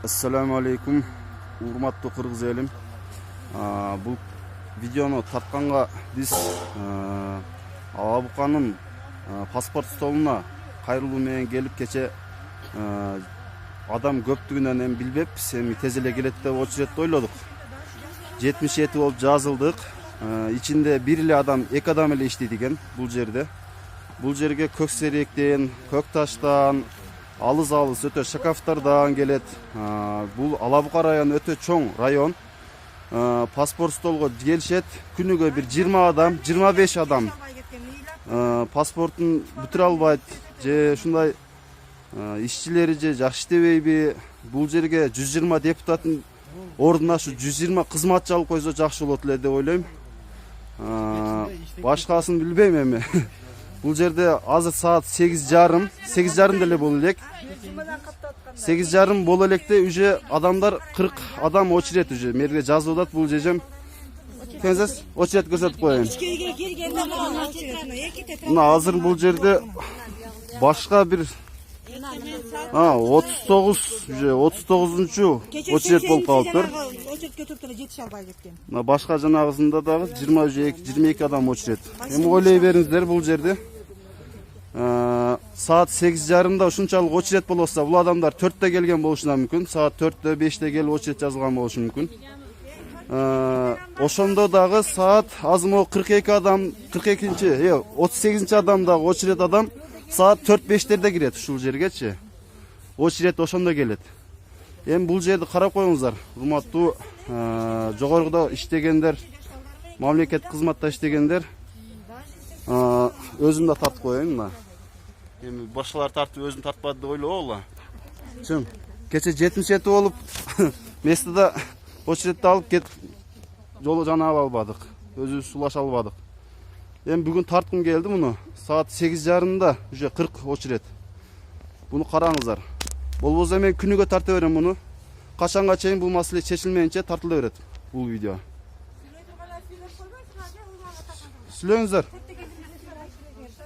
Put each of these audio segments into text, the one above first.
Assalamu alaikum, урматтуу кыргыз элим. Бул видеону тартканга биз Алабуканын паспорт столуна кайрылуу менен келип кече адам көптүгүнөн эми билбеппиз, эми тез эле келет деп очередди ойлодук. 77 болуп жазылдык. Ичинде бир эле адам, эки адам эле иштейт экен бул жерде. Бул жерге Көксеректен, Көкташтан, алыс өтө Шакафтардан келет. Бул Алабука району өтө чоң район. Паспорт столго келишет. Күнүгө бир 20 адам, 25 адам паспортун бүтүрө албайт. Же ушундай ишчилери же жакшы иштебейби? Бул жерге 120 депутаттын ордуна ушу 120 кызматчы алып койсо жакшы болот эле деп ойлойм. Башкасын билбейм эми. Бул жерде азыр саат 8:30 деле боло элек. 8:30 боло электе уже адамдар 40 адам очерет уже. Мерге жазып атат бул жежем. Кенсез очерет көрсөтүп коеюн. Мына азыр бул жерде башка бир 39 уже 39-чу очерет болуп калыптыр. Мына башка жанагысында дагы 22 адам очерет. Эми ойлой бериңиздер бул жерде. Saat 8:30 ушунчалык очерет болсо, бул адамдар 4-те келген болушуна мүмкүн. Saat 4-те, 5-те келип очерет жазылган болушу мүмкүн. Ошондо дагы saat азмы 42 адам, 38-чи адам дагы очерет адам saat 4-5-терде кирет ушул жергечи. Очерет ошондо келет. Эми бул жерди карап коюңуздар. Урматтуу жогоруда иштегендер, мамлекет кызматта иштегендер, өзүм да тартып коеюн мына. Эми башкалар тартып өзүн тартпады деп ойлоболу. Чын. Кече 77 болуп местеде очередти алып кетип жолу жана албадык. Өзүбүз сулаша албадык. Эми бүгүн тарткым келди муну. Saat 8:30 уже 40 очерет. Буну караңыздар. Болбосо мен күнүгө тарта берем муну. Качанга чейин бул маселе чечилмейинче тартыла берет бул видео. Сүйлөңүздөр.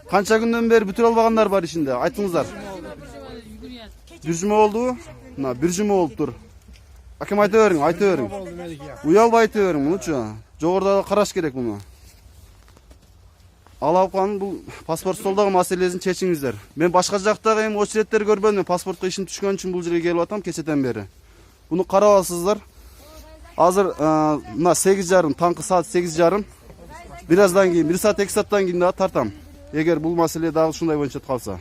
Канча күндөн бери бүтүрө албагандар бар ичинде? Айтыңыздар. Бир жума болдубу? Мына бир жума болуптур. Аким айта бериң. Уялбай айта бериң мунучу. Жогоруда караш керек муну. Алабуканын бул паспорт столдогу маселесин чечиңиздер. Мен башка жактагы эми очереттер көрбөдүм. Паспортко ишим түшкөн үчүн бул жерге келип атам кечеден бери. Буну карап аласыздар. Азыр мына 8:30, таңкы saat 8:30. Бираздан кийин, 1 саат 2 сааттан кийин дагы тартам. Эгер бул маселе дагы ушундай боюнча калса.